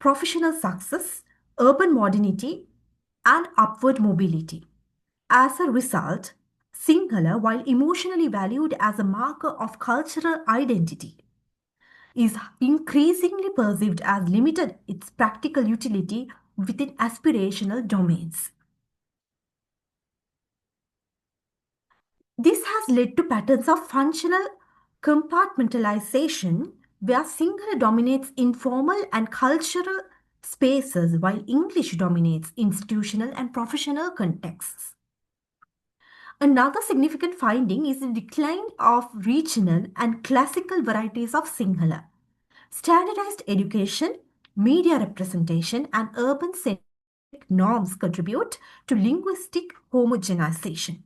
professional success, urban modernity, and upward mobility. As a result, Sinhala, while emotionally valued as a marker of cultural identity, is increasingly perceived as limited its practical utility within aspirational domains. This has led to patterns of functional compartmentalization where Sinhala dominates informal and cultural spaces while English dominates institutional and professional contexts. Another significant finding is the decline of regional and classical varieties of Sinhala. Standardized education, media representation, and urban centric norms contribute to linguistic homogenization.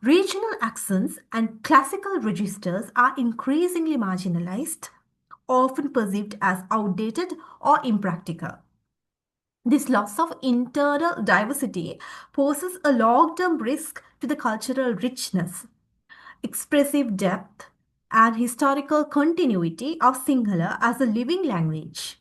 Regional accents and classical registers are increasingly marginalized, often perceived as outdated or impractical. This loss of internal diversity poses a long term risk to the cultural richness, expressive depth, and historical continuity of Sinhala as a living language.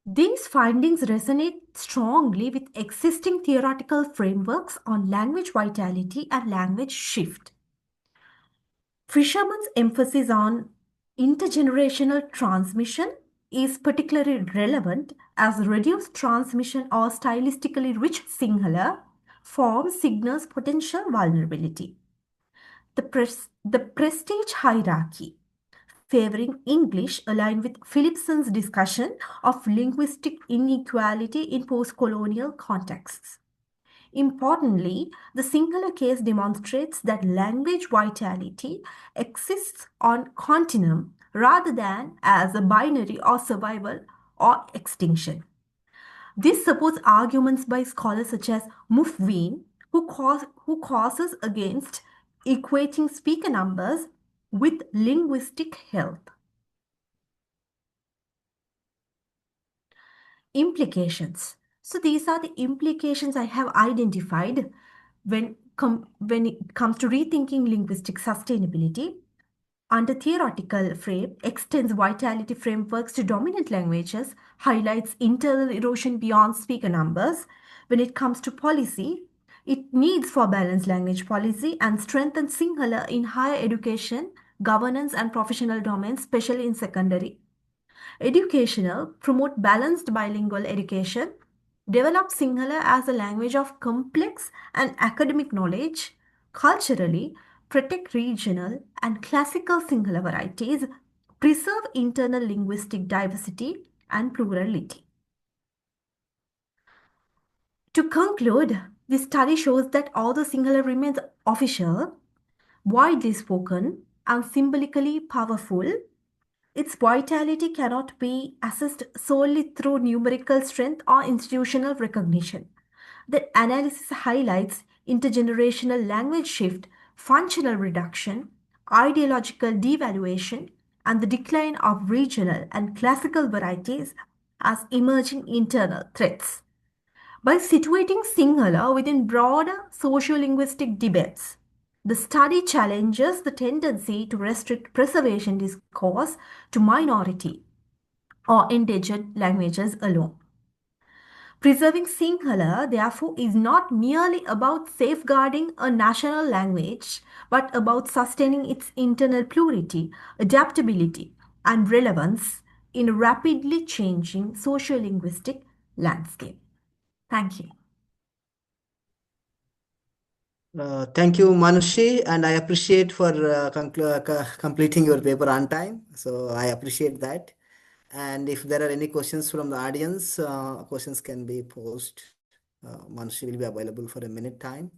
These findings resonate strongly with existing theoretical frameworks on language vitality and language shift. Fisherman's emphasis on intergenerational transmission is particularly relevant as reduced transmission or stylistically rich Sinhala forms signals potential vulnerability. The prestige hierarchy favoring English align with Philipson's discussion of linguistic inequality in post-colonial contexts. Importantly, the Sinhala case demonstrates that language vitality exists on continuum rather than as a binary or survival or extinction. This supports arguments by scholars such as Mufween, who causes against equating speaker numbers with linguistic health. Implications. So these are the implications I have identified when it comes to rethinking linguistic sustainability. Under theoretical frame, extends vitality frameworks to dominant languages, highlights internal erosion beyond speaker numbers. When it comes to policy, it needs for balanced language policy and strengthens Sinhala in higher education, governance, and professional domains, especially in secondary. Educational, promote balanced bilingual education, develop Sinhala as a language of complex and academic knowledge, culturally, protect regional and classical Sinhala varieties, preserve internal linguistic diversity and plurality. To conclude, this study shows that although Sinhala remains official, widely spoken, and symbolically powerful, its vitality cannot be assessed solely through numerical strength or institutional recognition. The analysis highlights intergenerational language shift, functional reduction, ideological devaluation, and the decline of regional and classical varieties as emerging internal threats. By situating Sinhala within broader sociolinguistic debates, the study challenges the tendency to restrict preservation discourse to minority or endangered languages alone. Preserving Sinhala, therefore, is not merely about safeguarding a national language, but about sustaining its internal plurality, adaptability, and relevance in a rapidly changing sociolinguistic landscape. Thank you. Thank you, Manushi, and I appreciate for completing your paper on time. So I appreciate that. And if there are any questions from the audience, questions can be posed. Manushi will be available for a minute time.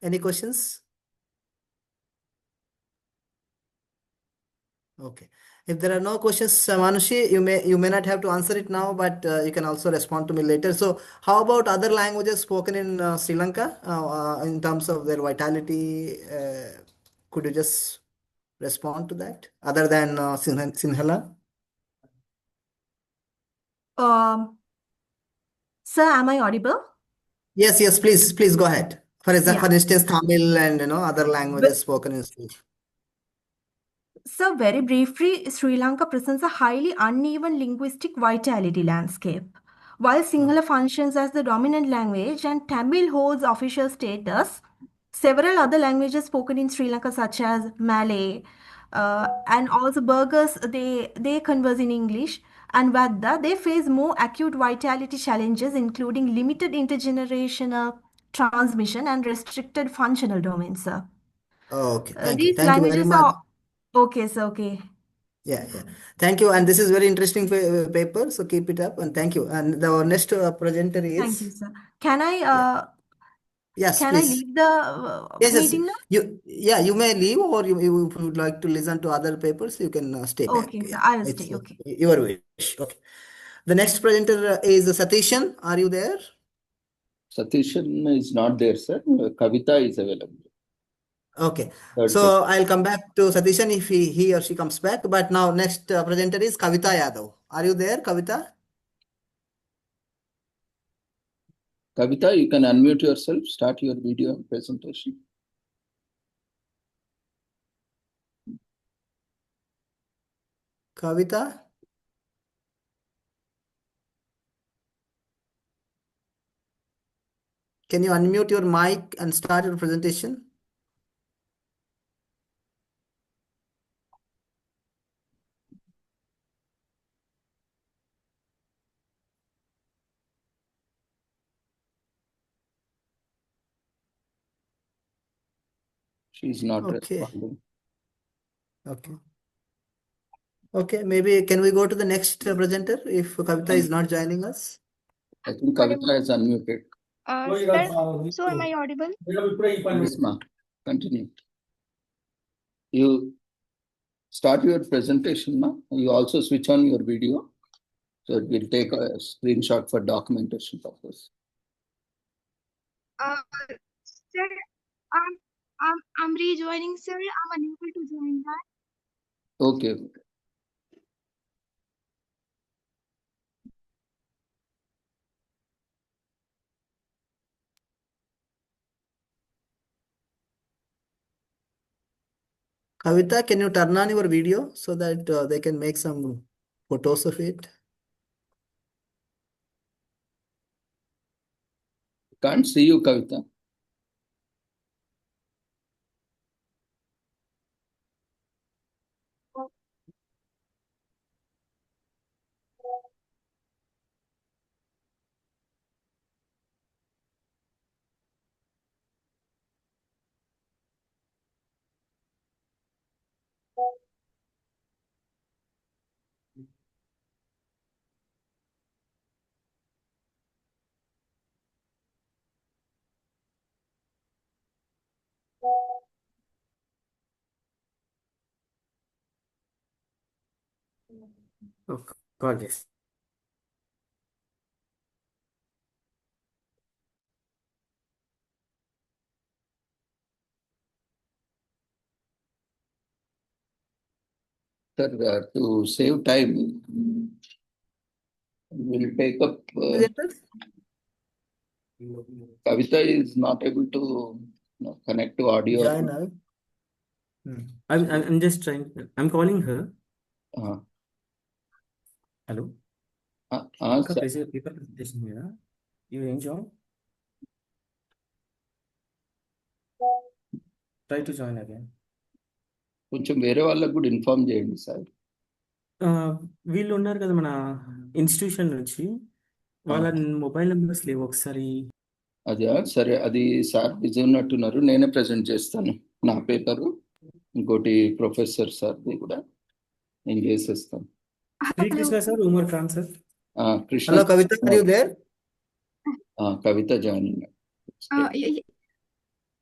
Any questions? Okay. If there are no questions, Manushi, you may not have to answer it now, but you can also respond to me later. So, how about other languages spoken in Sri Lanka in terms of their vitality? Could you just respond to that other than Sinhala? Sir, am I audible? Yes, yes, please go ahead. For example, Yeah. for instance, Tamil and other languages But spoken in Sri. So, very briefly, Sri Lanka presents a highly uneven linguistic vitality landscape. While Sinhala functions as the dominant language and Tamil holds official status, several other languages spoken in Sri Lanka, such as Malay, and also Burghers, they converse in English, and Wadda, they face more acute vitality challenges, including limited intergenerational transmission and restricted functional domains. Sir. Okay, thank you. These Thank you very languages much. are okay, sir. Okay. Yeah, yeah. Thank you. And this is very interesting paper. So keep it up and thank you. And the next presenter Thank you, is, sir. Can I yeah. Yes, please. leave the Yes, yes. meeting now? Yeah, you may leave or you, if you would like to listen to other papers, you can stay back. Okay, sir. Yeah, I will it's stay. Okay. your wish. Okay. The next presenter is Satishan. Are you there? Satishan is not there, sir. Kavita is available. Okay. Third person. So I'll come back to Satishan if he or she comes back. But now next presenter is Kavita Yadav. Are you there, Kavita? Kavita, you can unmute yourself, start your video presentation. Kavita? Can you unmute your mic and start your presentation? She is not Okay. responding. Okay. Okay. Maybe can we go to the next presenter if Kavita is not joining us? I think Kavita is unmuted. Sir, so am I audible? Yes, ma. Continue. You start your presentation, ma. You also switch on your video. So it will take a screenshot for documentation purpose. Sir, I'm rejoining, sir. I'm unable to join that. Okay. Kavita, can you turn on your video so that they can make some photos of it? Can't see you, Kavita. Oh, God, yes. Sir, to save time, we'll take up. Presenters? Kavita is not able to connect to audio. Join now. I'm just trying. I'm calling her. Hello. Akka, Sir. place your paper presentation here. You enjoy. Try to join again. కొంచెం వేరే వాళ్ళకు కూడా inform చేయండి sir. వీళ్ళు ఉన్నారు కదా మన institution నుంచి వాళ్ళ మొబైల్ నెంబర్స్ లేవు ఒకసారి. అదే సరే, అది సార్ బిజీ ఉన్నట్టున్నారు, నేనే ప్రజెంట్ చేస్తాను నా పేపరు. ఇంకోటి ప్రొఫెసర్ సార్ది కూడా నేను చేసేస్తాను. Srikrishna sir, Umar Khan sir. Krishna. Hello, Kavita, are you there? Kavita joining.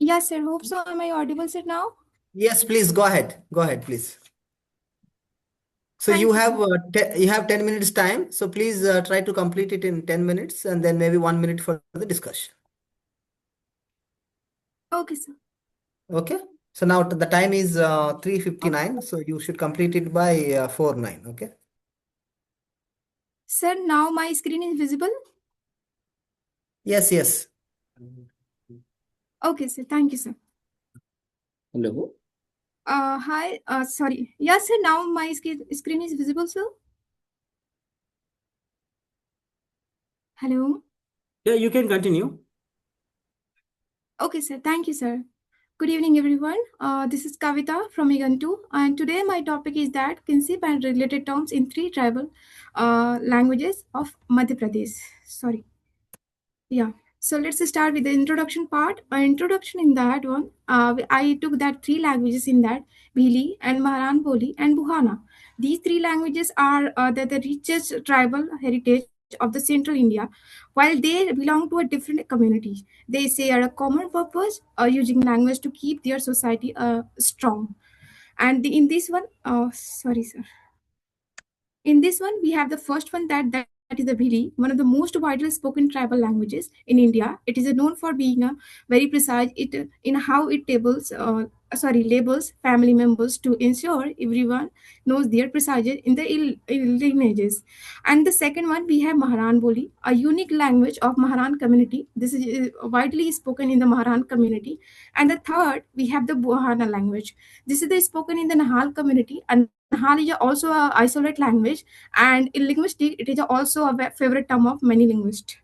Yes, sir. Hope so. Am I audible, sir, now? Yes, please go ahead. Go ahead, please. So Thank you you, have 10 minutes time. So please try to complete it in 10 minutes and then maybe 1 minute for the discussion. Okay, sir. Okay. So now the time is 3:59. So you should complete it by 4:09. Okay. Sir, now my screen is visible? Yes, yes. Okay, sir. Thank you, sir. Hello Hi. Sorry. Yes, sir. Now my screen is visible, sir. Hello. Yeah, you can continue. Okay, sir. Thank you, sir. Good evening, everyone. This is Kavita from Igantu, and today my topic is that kinship and related terms in three tribal languages of Madhya Pradesh. Sorry. Yeah. So let's start with the introduction part. Introduction in that one, I took that three languages in that Bhili and Maharan Boli and Buhana. These three languages are the richest tribal heritage of the central India. While they belong to a different communities, they share a common purpose, using language to keep their society strong. And in this one, sorry, sir. In this one, we have the first one that is the Bhili, one of the most widely spoken tribal languages in India. It is known for being a very precise in how it labels family members to ensure everyone knows their precision in the lineages. And the second one, we have Maharan Boli, a unique language of Maharan community. This is widely spoken in the Maharan community. And the third, we have the Buhana language. This is the spoken in the Nahal community, and Nahal is also a isolate language, and in linguistics, it is also a favorite term of many linguists.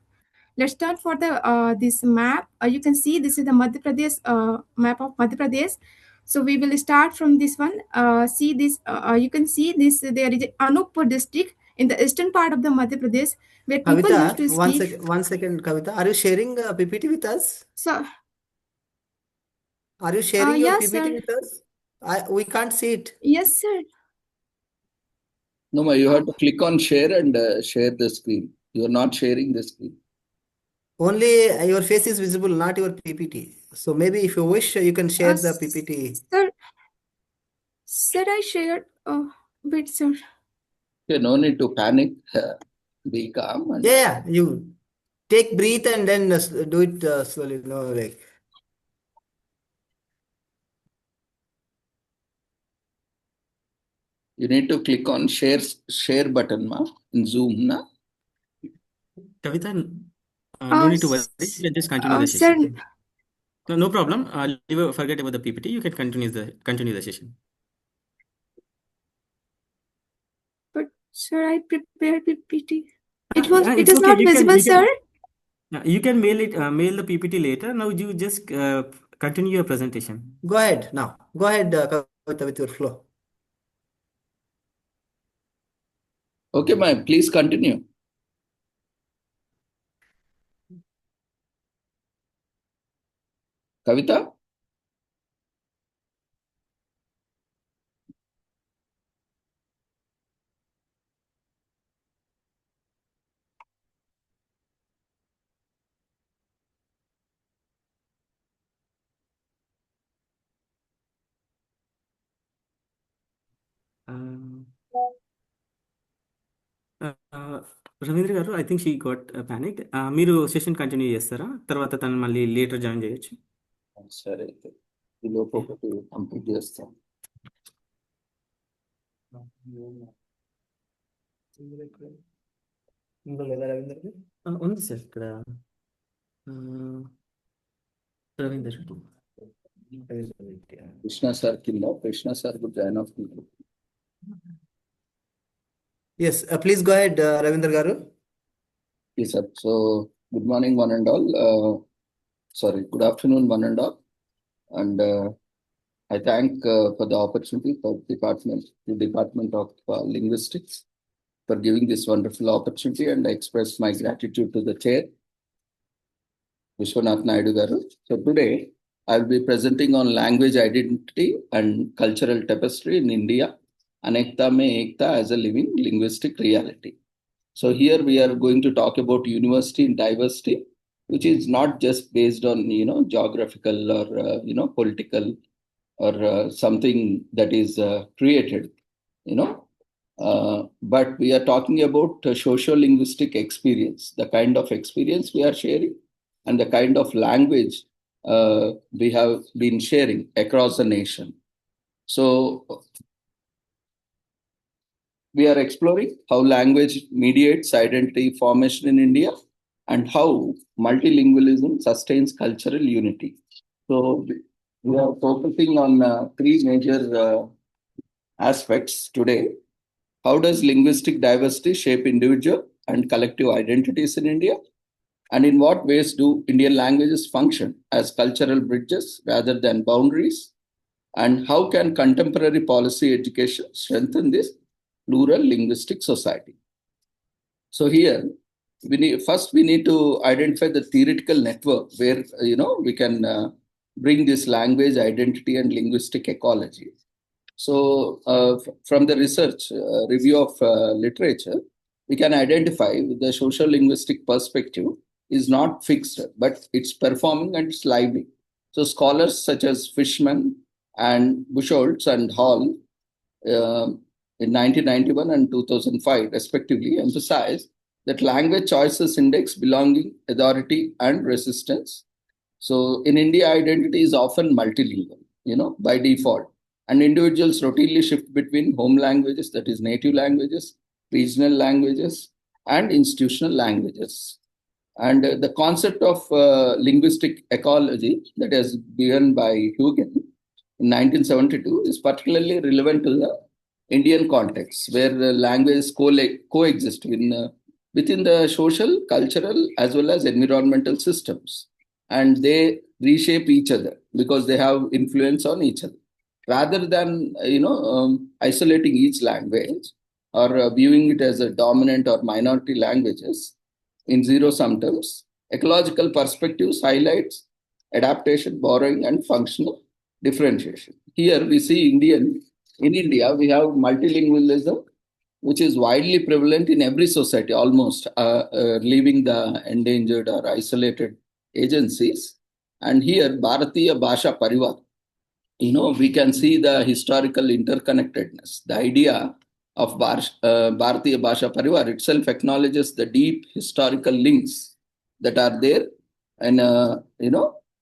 Let's start for the this map. You can see this is the Madhya Pradesh map of Madhya Pradesh. So we will start from this one. See this. You can see this. There is Anuppur district in the eastern part of the Madhya Pradesh where people used Kavita, to speak. one second, Kavita. Are you sharing PPT with us? So Are you sharing your yes, PPT sir. with us? We can't see it. Yes, sir. No, ma, you have to click on share and share the screen. You are not sharing the screen. Only your face is visible, not your PPT. So maybe if you wish, you can share the PPT. Sir, I shared. Wait, sir. Okay, no need to panic. Be calm. And Yeah, you take breathe and then do it slowly. No, like. you need to click on share button ma in Zoom na. Kavita, no need to worry. You can just continue the Sir, session. No problem. Forget about the PPT. You can continue the session. but sir, I prepared PPT. It's It is okay. not visible, sir. You can mail the PPT later. Now you just continue your presentation. Go ahead now. Go ahead, Kavita, with your flow. Okay, ma, please continue. Kavita? Ravindra గారు I think she got panicked. మీరు session continue చేస్తారా? తర్వాత తను మళ్ళీ later join చేయొచ్చు. సరే అయితే ఈ లోపు ఒకటి కంప్లీట్ చేస్తాం. ఉంది సార్ ఇక్కడ రవీందర్. కృష్ణ సార్ కింద కృష్ణ సార్ జాయిన్ అవుతుంది. Yes, please go ahead, Ravindra Garu. Yes, sir. So, good morning, one and all. Good afternoon, one and all. And I thank for the opportunity for the Department of Linguistics for giving this wonderful opportunity, and I express my gratitude to the chair, Vishwanath Naidu Garu. So today, I will be presenting on language identity and cultural tapestry in India, Anekta Mein Ekta as a living linguistic reality. So here we are going to talk about university in diversity, which is not just based on, geographical or, political or something that is created, but we are talking about socio-linguistic experience, the kind of experience we are sharing and the kind of language we have been sharing across the nation. So we are exploring how language mediates identity formation in India and how multilingualism sustains cultural unity. So we are focusing on three major aspects today. How does linguistic diversity shape individual and collective identities in India? And in what ways do Indian languages function as cultural bridges rather than boundaries? And how can contemporary policy education strengthen this plural linguistic society? So here, we need to identify the theoretical network where we can bring this language identity and linguistic ecology. So from the research review of literature, we can identify the social linguistic perspective is not fixed, but it's performing and it's lively. So scholars such as Fishman and Buchholz and Hall in 1991 and 2005 respectively emphasized that language choices index belonging, authority, and resistance. So in India, identity is often multilingual, by default. And individuals routinely shift between home languages, that is native languages, regional languages, and institutional languages. And the concept of linguistic ecology that has begun by Huygens in 1972 is particularly relevant to the Indian context, where languages coexist within the social, cultural, as well as environmental systems. And they reshape each other because they have influence on each other. Rather than isolating each language or viewing it as a dominant or minority languages in zero-sum terms, ecological perspectives highlights adaptation, borrowing, and functional differentiation. Here we see in India, we have multilingualism, which is widely prevalent in every society, almost, leaving the endangered or isolated agencies. And here, Bharatiya Bhasha Pariwar, we can see the historical interconnectedness. The idea of Bharatiya Bhasha Pariwar itself acknowledges the deep historical links that are there and,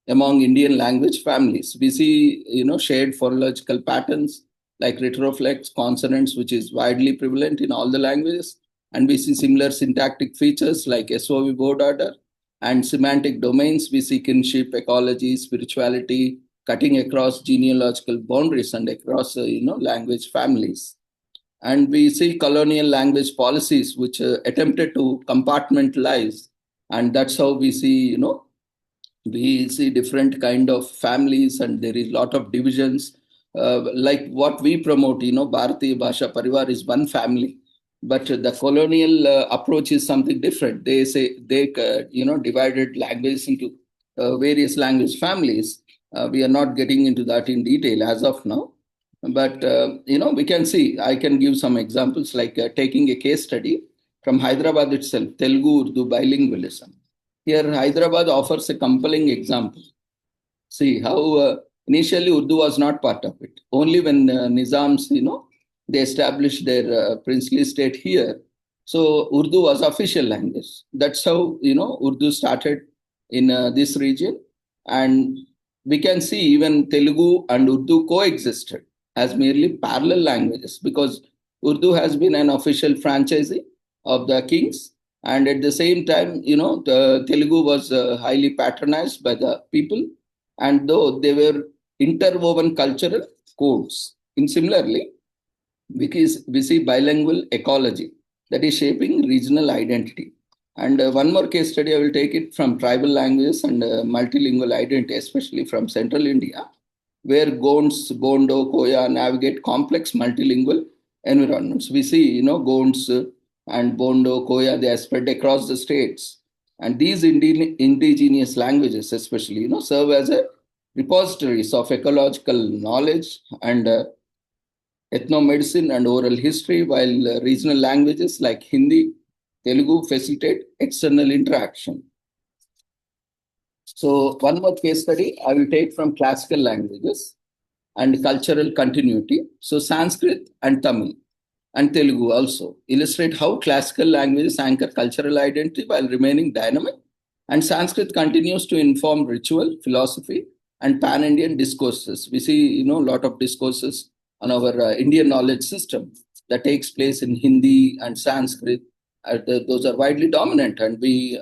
among Indian language families. We see, shared phonological patterns like retroflex consonants, which is widely prevalent in all the languages. And we see similar syntactic features like SOV word order and semantic domains. We see kinship, ecology, spirituality, cutting across genealogical boundaries and across, language families. And we see colonial language policies which attempted to compartmentalize. And that's how we see, we see different kind of families and there is a lot of divisions. Like what we promote, Bharatiya Bhasha Pariwar is one family. But the colonial approach is something different. They say they, divided languages into various language families. We are not getting into that in detail as of now. But, we can see, I can give some examples like taking a case study from Hyderabad itself, Telugu-Urdu bilingualism. Here, Hyderabad offers a compelling example. See how initially Urdu was not part of it. Only when Nizams, they established their princely state here. So Urdu was official language. That's how, Urdu started in this region. And we can see even Telugu and Urdu coexisted as merely parallel languages because Urdu has been an official franchisee of the kings. And at the same time, the Telugu was highly patronized by the people. And though they were interwoven cultural codes. In similarly, we see bilingual ecology that is shaping regional identity. And one more case study, I will take it from tribal languages and multilingual identity, especially from central India, where Gonds, Bondo, Koya navigate complex multilingual environments. We see, Gonds and Bondo, Koya, they are spread across the states. And these indigenous languages, especially, serve as a repositories of ecological knowledge and ethnomedicine and oral history, while regional languages like Hindi, Telugu facilitate external interaction. So one more case study I will take from classical languages and cultural continuity. So Sanskrit and Tamil and Telugu also illustrate how classical languages anchor cultural identity while remaining dynamic. And Sanskrit continues to inform ritual, philosophy, and pan-Indian discourses. We see, a lot of discourses on our Indian knowledge system that takes place in Hindi and Sanskrit. Those are widely dominant, and we,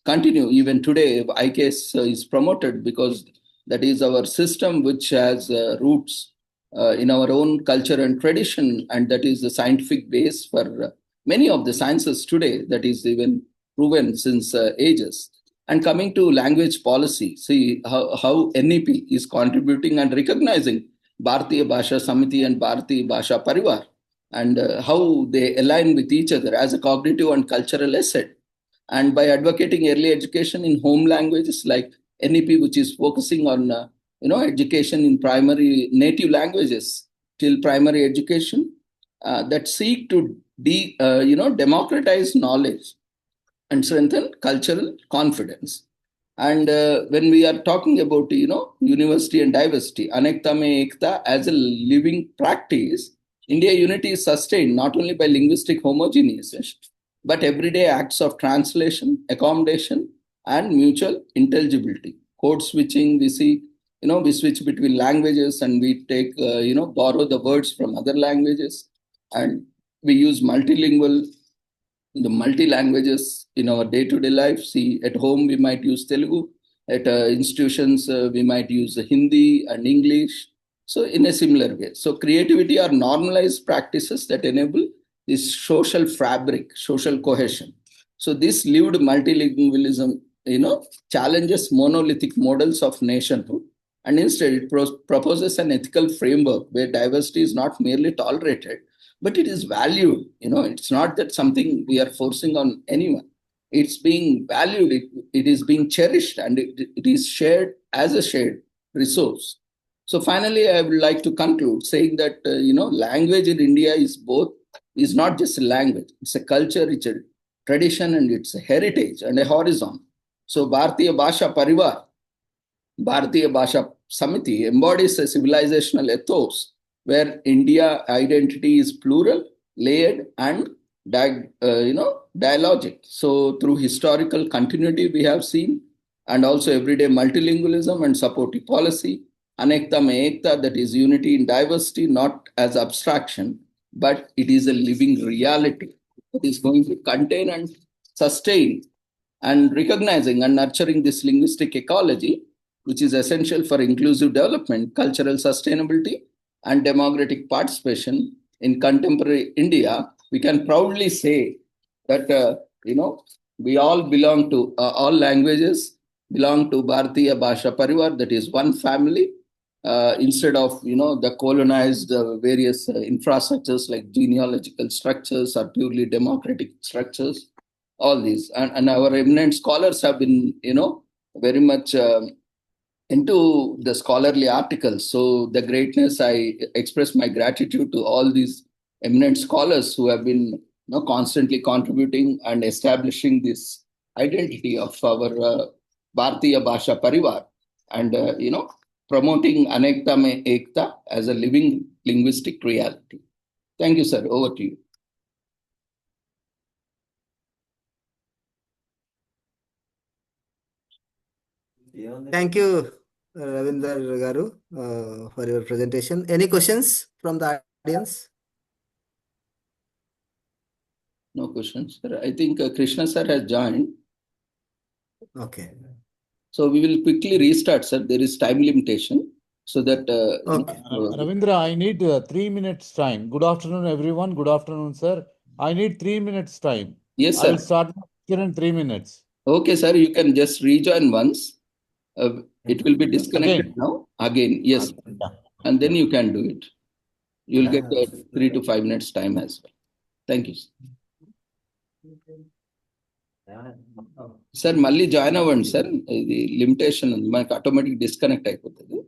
continue even today. ICAS is promoted because That is our system which has roots in our own culture and tradition, and that is the scientific base for many of the sciences today, that is even proven since ages. And coming to language policy, see how NEP is contributing and recognizing Bharatiya Bhasha Samiti and Bharatiya Bhasha Pariwar, and how they align with each other as a cognitive and cultural asset. And by advocating early education in home languages like NEP, which is focusing on education in primary native languages till primary education, that seek to democratize knowledge and strengthen cultural confidence. And when we are talking about university and diversity, Anekta Me Ekta as a living practice, India unity is sustained not only by linguistic homogeneity, but everyday acts of translation, accommodation, and mutual intelligibility. Code switching, we see, we switch between languages and we take, borrow the words from other languages, and we use the multi languages in our day to day life. See, at home we might use Telugu, at institutions we might use Hindi and English. So, in a similar way, so creativity are normalized practices that enable this social fabric, social cohesion. So, this lived multilingualism, challenges monolithic models of nationhood, and instead it proposes an ethical framework where diversity is not merely tolerated, but it is valued. It's not that something we are forcing on anyone. It's being valued, it is being cherished, and it is shared as a shared resource. So finally, I would like to conclude saying that language in India is not just a language, it's a culture, it's a tradition, and it's a heritage and a horizon. So Bharatiya Bhasha Parivar, Bharatiya Bhasha Samiti embodies a civilizational ethos where India identity is plural, layered, and dialogic. So through historical continuity, we have seen, and also everyday multilingualism and supportive policy, Anekta Me Ekta, that is unity in diversity, not as abstraction, but it is a living reality that is going to contain and sustain, and recognizing and nurturing this linguistic ecology, which is essential for inclusive development, cultural sustainability, and democratic participation in contemporary India. We can proudly say that we all belong to all languages belong to Bharatiya Bhasha Pariwar, that is one family. Instead of the colonized various infrastructures like genealogical structures or purely democratic structures, all these, and our eminent scholars have been very much into the scholarly articles. So the greatness, I express my gratitude to all these eminent scholars who have been constantly contributing and establishing this identity of our Bharatiya Bhasha Parivar, and promoting Anekta Me Ekta as a living linguistic reality. Thank you, sir. Over to you. Thank you, Ravinder Garu, for your presentation. Any questions from the audience? No questions, sir. I think Krishna sir has joined. Okay. So we will quickly restart, sir. There is time limitation. So that Okay. Ravindra, I need 3 minutes time. Good afternoon, everyone. Good afternoon, sir. I need 3 minutes time. yes, I sir. will start my lecture in 3 minutes. Okay, sir. You can just rejoin once. It will be disconnected Again? now. Again, yes. Yeah. And then you can do it. You'll get 3 to 5 minutes time as well. Thank you. Sir మళ్ళీ join అవ్వండి sir. ఇది limitation ఉంది, మనకి automatic disconnect అయిపోతుంది.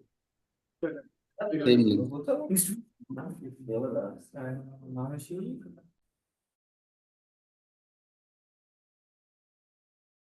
Same link.